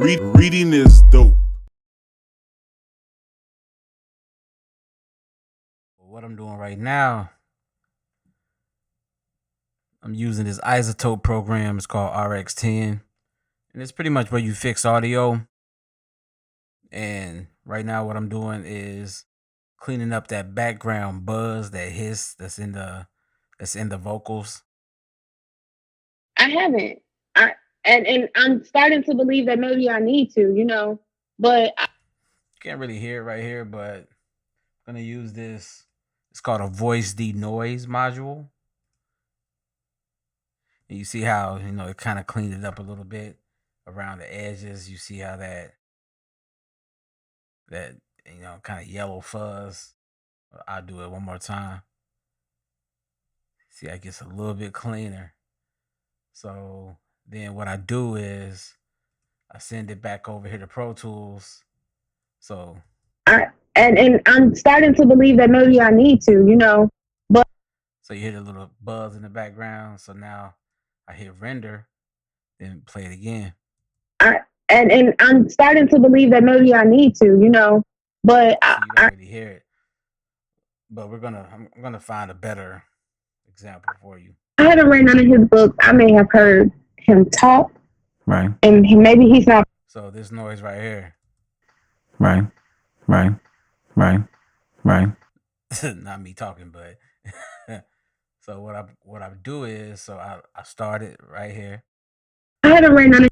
Reading is dope. What I'm doing right now, I'm using this Izotope program. It's called RX10. And it's pretty much where you fix audio. And right now what I'm doing is cleaning up that background buzz, that hiss that's in the vocals. I haven't. And I'm starting to believe that maybe I need to, but Can't really hear it right here, but I'm gonna use this. It's called a voice denoise module. And you see how, it kind of cleaned it up a little bit around the edges. You see how that kind of yellow fuzz. I'll do it one more time. See, it gets a little bit cleaner. So then what I do is I send it back over here to Pro Tools. So and I'm starting to believe that maybe I need to, but so you hear the little buzz in the background. So now I hit render, then play it again. And I'm starting to believe that maybe I need to, but so you don't really hear it. But I'm gonna find a better example for you. I haven't read none of his books. I may have heard him talk. Right. And maybe he's not. So this noise right here. Right. Not me talking, but so what I do is I start it right here. I haven't read none of.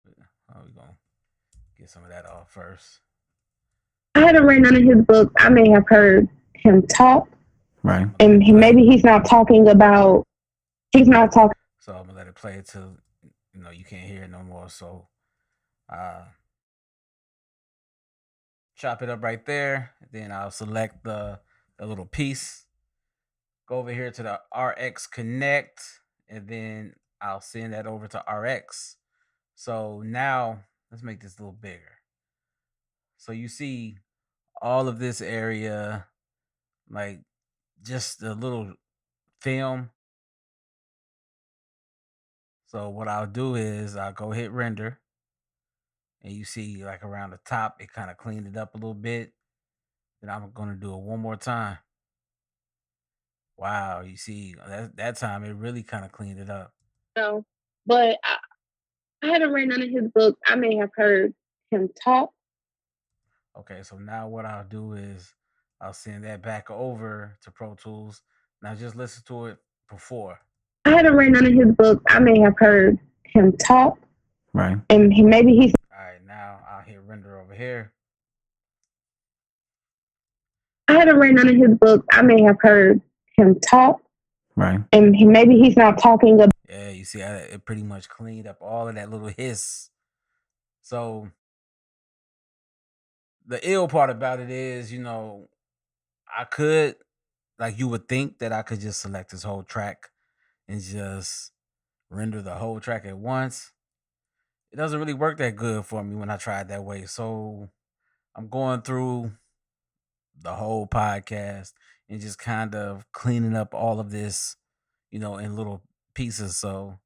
We're gonna get some of that off first. I haven't read none of his books. I may have heard him talk. Right. And maybe he's not talking about. He's not talking. So I'm gonna let it play until you can't hear it no more. So chop it up right there. Then I'll select the little piece. Go over here to the RX Connect, and then I'll send that over to RX. So now let's make this a little bigger. So you see all of this area, like just a little film. So what I'll do is I'll go hit render, and you see like around the top, it kind of cleaned it up a little bit. Then I'm gonna do it one more time. Wow, you see that time it really kind of cleaned it up. No, but I haven't read none of his books. I may have heard him talk. Okay, so now what I'll do is I'll send that back over to Pro Tools. Now just listen to it before. I haven't read none of his books. I may have heard him talk. Right. And maybe he's. All right, now I'll hit render over here. I haven't read none of his books. I may have heard him talk. Right. And maybe he's not talking about. Yeah, you see, it pretty much cleaned up all of that little hiss. So the ill part about it is, I could, like you would think that I could just select this whole track and just render the whole track at once. It doesn't really work that good for me when I try it that way. So I'm going through the whole podcast and just kind of cleaning up all of this, in little pieces. So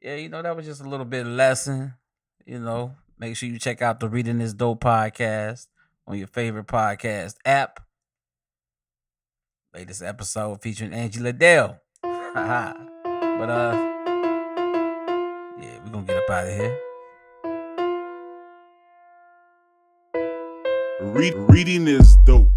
yeah, that was just a little bit of lesson. Make sure you check out the Reading Is Dope podcast on your favorite podcast app. Latest episode featuring Angie Liddell. But yeah, we're gonna get up out of here. Reading is dope.